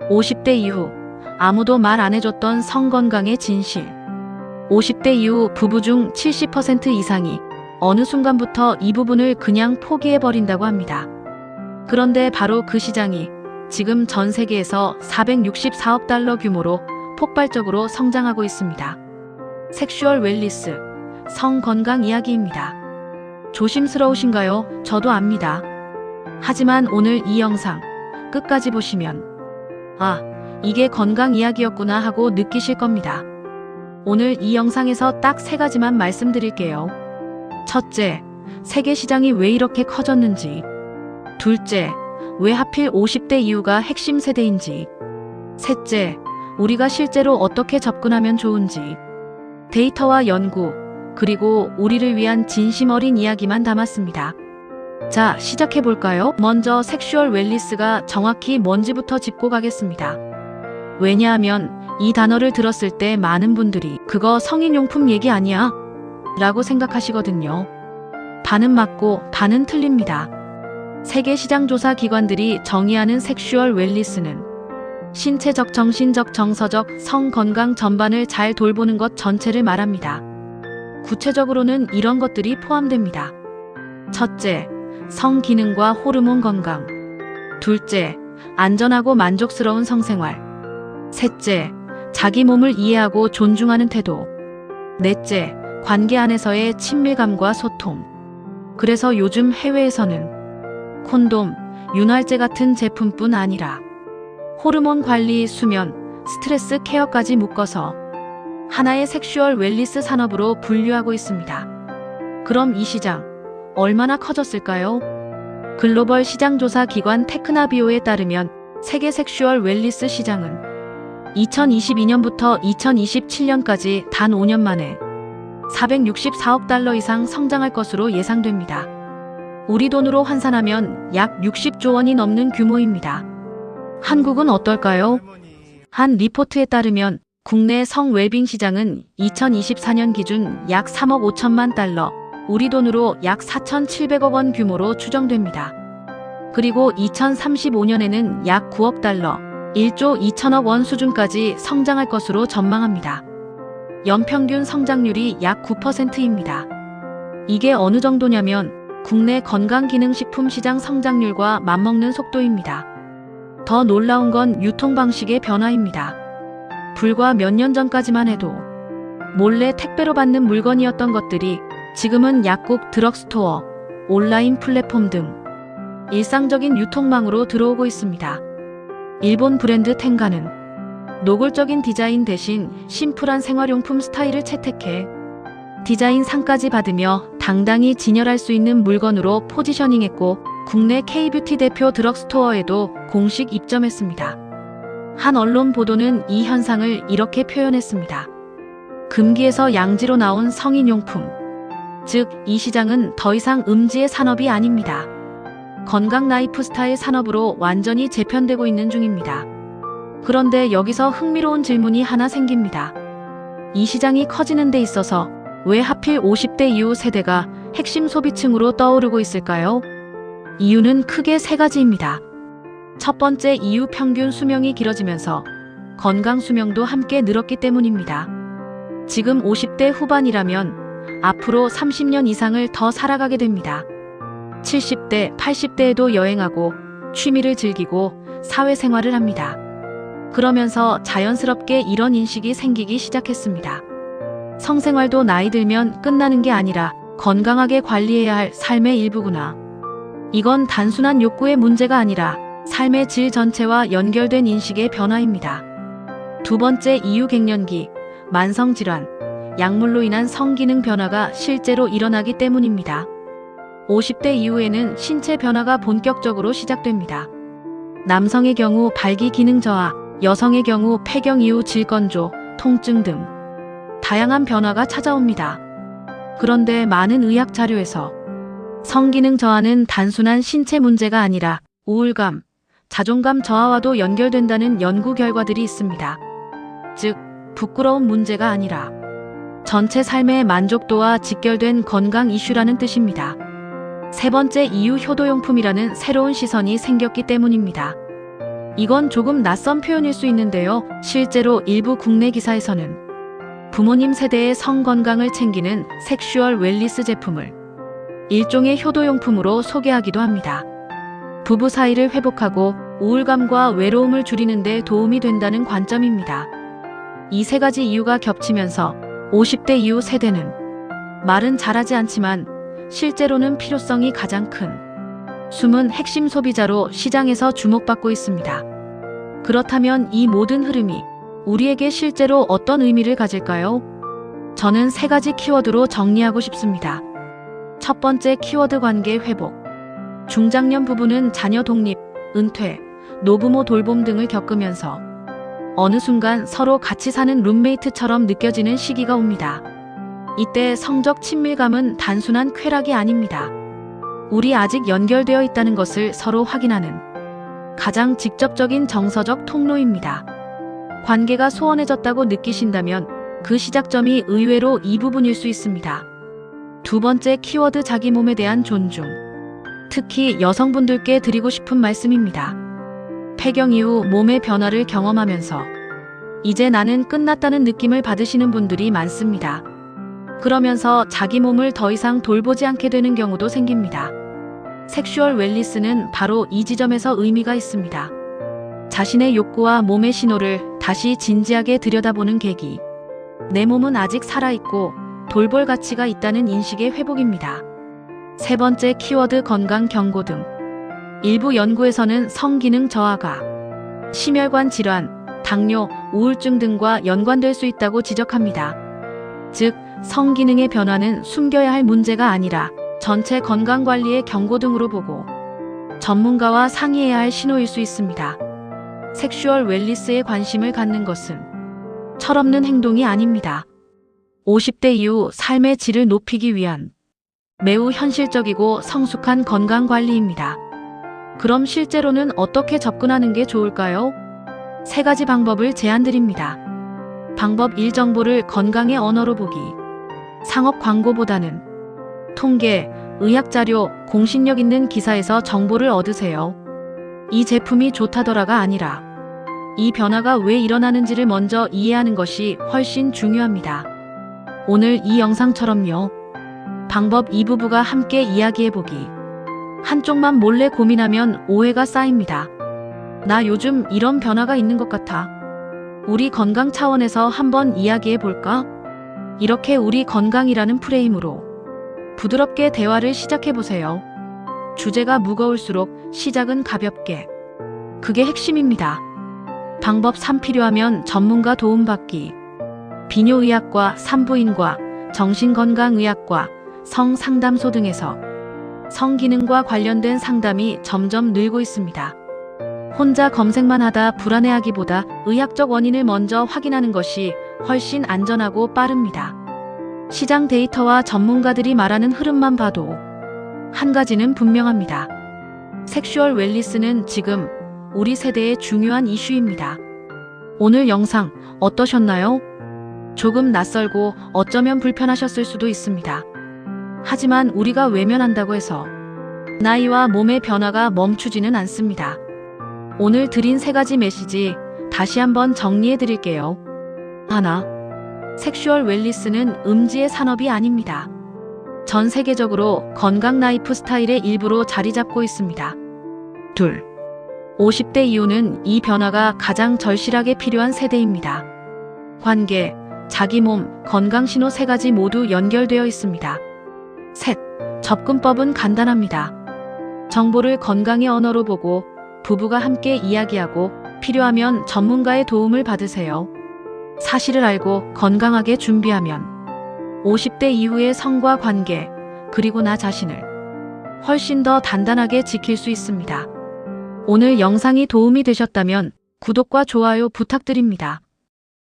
50대 이후 아무도 말 안 해줬던 성건강의 진실. 50대 이후 부부 중 70% 이상이 어느 순간부터 이 부분을 그냥 포기해버린다고 합니다. 그런데 바로 그 시장이 지금 전 세계에서 464억 달러 규모로 폭발적으로 성장하고 있습니다. 섹슈얼 웰니스, 성건강 이야기입니다. 조심스러우신가요? 저도 압니다. 하지만 오늘 이 영상 끝까지 보시면 아, 이게 건강 이야기였구나 하고 느끼실 겁니다. 오늘 이 영상에서 딱 3가지만 말씀드릴게요. 첫째, 세계 시장이 왜 이렇게 커졌는지. 둘째, 왜 하필 50대 이후가 핵심 세대인지. 셋째, 우리가 실제로 어떻게 접근하면 좋은지. 데이터와 연구, 그리고 우리를 위한 진심 어린 이야기만 담았습니다. 자, 시작해볼까요? 먼저 섹슈얼 웰니스가 정확히 뭔지부터 짚고 가겠습니다. 왜냐하면 이 단어를 들었을 때 많은 분들이 그거 성인용품 얘기 아니야? 라고 생각하시거든요. 반은 맞고 반은 틀립니다. 세계 시장 조사 기관들이 정의하는 섹슈얼 웰니스는 신체적, 정신적, 정서적, 성 건강 전반을 잘 돌보는 것 전체를 말합니다. 구체적으로는 이런 것들이 포함됩니다. 첫째, 성 기능과 호르몬 건강. 둘째, 안전하고 만족스러운 성생활. 셋째, 자기 몸을 이해하고 존중하는 태도. 넷째, 관계 안에서의 친밀감과 소통. 그래서 요즘 해외에서는 콘돔, 윤활제 같은 제품뿐 아니라 호르몬 관리, 수면, 스트레스 케어까지 묶어서 하나의 섹슈얼 웰니스 산업으로 분류하고 있습니다. 그럼 이 시장 얼마나 커졌을까요? 글로벌 시장조사 기관 테크나비오에 따르면 세계 섹슈얼 웰니스 시장은 2022년부터 2027년까지 단 5년 만에 464억 달러 이상 성장할 것으로 예상됩니다. 우리 돈으로 환산하면 약 60조 원이 넘는 규모입니다. 한국은 어떨까요? 한 리포트에 따르면 국내 성 웰빙 시장은 2024년 기준 약 3억 5천만 달러, 우리 돈으로 약 4,700억 원 규모로 추정됩니다. 그리고 2035년에는 약 9억 달러, 1조 2천억 원 수준까지 성장할 것으로 전망합니다. 연평균 성장률이 약 9%입니다. 이게 어느 정도냐면 국내 건강기능식품 시장 성장률과 맞먹는 속도입니다. 더 놀라운 건 유통 방식의 변화입니다. 불과 몇 년 전까지만 해도 몰래 택배로 받는 물건이었던 것들이 지금은 약국, 드럭스토어, 온라인 플랫폼 등 일상적인 유통망으로 들어오고 있습니다. 일본 브랜드 텐가는 노골적인 디자인 대신 심플한 생활용품 스타일을 채택해 디자인 상까지 받으며 당당히 진열할 수 있는 물건으로 포지셔닝했고 국내 K뷰티 대표 드럭스토어에도 공식 입점했습니다. 한 언론 보도는 이 현상을 이렇게 표현했습니다. 금기에서 양지로 나온 성인용품. 즉, 이 시장은 더 이상 음지의 산업이 아닙니다. 건강 라이프스타일 산업으로 완전히 재편되고 있는 중입니다. 그런데 여기서 흥미로운 질문이 하나 생깁니다. 이 시장이 커지는 데 있어서 왜 하필 50대 이후 세대가 핵심 소비층으로 떠오르고 있을까요? 이유는 크게 3가지입니다. 첫 번째, 이후 평균 수명이 길어지면서 건강 수명도 함께 늘었기 때문입니다. 지금 50대 후반이라면 앞으로 30년 이상을 더 살아가게 됩니다. 70대, 80대에도 여행하고 취미를 즐기고 사회생활을 합니다. 그러면서 자연스럽게 이런 인식이 생기기 시작했습니다. 성생활도 나이 들면 끝나는 게 아니라 건강하게 관리해야 할 삶의 일부구나. 이건 단순한 욕구의 문제가 아니라 삶의 질 전체와 연결된 인식의 변화입니다. 두 번째, 이후 갱년기, 만성질환, 약물로 인한 성기능 변화가 실제로 일어나기 때문입니다. 50대 이후에는 신체 변화가 본격적으로 시작됩니다. 남성의 경우 발기 기능 저하, 여성의 경우 폐경 이후 질건조, 통증 등 다양한 변화가 찾아옵니다. 그런데 많은 의학 자료에서 성기능 저하는 단순한 신체 문제가 아니라 우울감, 자존감 저하와도 연결된다는 연구 결과들이 있습니다. 즉, 부끄러운 문제가 아니라 전체 삶의 만족도와 직결된 건강 이슈라는 뜻입니다. 세 번째, 이후 효도용품이라는 새로운 시선이 생겼기 때문입니다. 이건 조금 낯선 표현일 수 있는데요. 실제로 일부 국내 기사에서는 부모님 세대의 성 건강을 챙기는 섹슈얼 웰니스 제품을 일종의 효도용품으로 소개하기도 합니다. 부부 사이를 회복하고 우울감과 외로움을 줄이는 데 도움이 된다는 관점입니다. 이 세 가지 이유가 겹치면서 50대 이후 세대는 말은 잘하지 않지만 실제로는 필요성이 가장 큰 숨은 핵심 소비자로 시장에서 주목받고 있습니다. 그렇다면 이 모든 흐름이 우리에게 실제로 어떤 의미를 가질까요? 저는 세 가지 키워드로 정리하고 싶습니다. 첫 번째 키워드 관계 회복. 중장년 부부는 자녀 독립, 은퇴, 노부모 돌봄 등을 겪으면서 어느 순간 서로 같이 사는 룸메이트처럼 느껴지는 시기가 옵니다. 이때 성적 친밀감은 단순한 쾌락이 아닙니다. 우리 아직 연결되어 있다는 것을 서로 확인하는 가장 직접적인 정서적 통로입니다. 관계가 소원해졌다고 느끼신다면 그 시작점이 의외로 이 부분일 수 있습니다. 두 번째 키워드 자기 몸에 대한 존중. 특히 여성분들께 드리고 싶은 말씀입니다. 폐경 이후 몸의 변화를 경험하면서 이제 나는 끝났다는 느낌을 받으시는 분들이 많습니다. 그러면서 자기 몸을 더 이상 돌보지 않게 되는 경우도 생깁니다. 섹슈얼 웰니스는 바로 이 지점에서 의미가 있습니다. 자신의 욕구와 몸의 신호를 다시 진지하게 들여다보는 계기. 내 몸은 아직 살아있고 돌볼 가치가 있다는 인식의 회복입니다. 세 번째 키워드 건강 경고등. 일부 연구에서는 성기능 저하가 심혈관 질환, 당뇨, 우울증 등과 연관될 수 있다고 지적합니다. 즉, 성기능의 변화는 숨겨야 할 문제가 아니라 전체 건강관리의 경고등으로 보고 전문가와 상의해야 할 신호일 수 있습니다. 섹슈얼 웰니스에 관심을 갖는 것은 철없는 행동이 아닙니다. 50대 이후 삶의 질을 높이기 위한 매우 현실적이고 성숙한 건강관리입니다. 그럼 실제로는 어떻게 접근하는 게 좋을까요? 세 가지 방법을 제안드립니다. 방법 1. 정보를 건강의 언어로 보기. 상업 광고보다는 통계, 의학자료, 공신력 있는 기사에서 정보를 얻으세요. 이 제품이 좋다더라가 아니라 이 변화가 왜 일어나는지를 먼저 이해하는 것이 훨씬 중요합니다. 오늘 이 영상처럼요. 방법 2. 부부가 함께 이야기해보기. 한쪽만 몰래 고민하면 오해가 쌓입니다. 나 요즘 이런 변화가 있는 것 같아. 우리 건강 차원에서 한번 이야기해볼까? 이렇게 우리 건강이라는 프레임으로 부드럽게 대화를 시작해보세요. 주제가 무거울수록 시작은 가볍게. 그게 핵심입니다. 방법 3. 필요하면 전문가 도움받기. 비뇨의학과, 산부인과, 정신건강의학과, 성상담소 등에서 성기능과 관련된 상담이 점점 늘고 있습니다. 혼자 검색만 하다 불안해하기보다 의학적 원인을 먼저 확인하는 것이 훨씬 안전하고 빠릅니다. 시장 데이터와 전문가들이 말하는 흐름만 봐도 한 가지는 분명합니다. 섹슈얼 웰니스는 지금 우리 세대의 중요한 이슈입니다. 오늘 영상 어떠셨나요? 조금 낯설고 어쩌면 불편하셨을 수도 있습니다. 하지만 우리가 외면한다고 해서 나이와 몸의 변화가 멈추지는 않습니다. 오늘 드린 세 가지 메시지 다시 한번 정리해 드릴게요. 하나, 섹슈얼 웰니스는 음지의 산업이 아닙니다. 전 세계적으로 건강 라이프 스타일의 일부로 자리 잡고 있습니다. 둘, 50대 이후는 이 변화가 가장 절실하게 필요한 세대입니다. 관계, 자기 몸, 건강 신호 세 가지 모두 연결되어 있습니다. 셋, 접근법은 간단합니다. 정보를 건강의 언어로 보고 부부가 함께 이야기하고 필요하면 전문가의 도움을 받으세요. 사실을 알고 건강하게 준비하면 50대 이후의 성과 관계, 그리고 나 자신을 훨씬 더 단단하게 지킬 수 있습니다. 오늘 영상이 도움이 되셨다면 구독과 좋아요 부탁드립니다.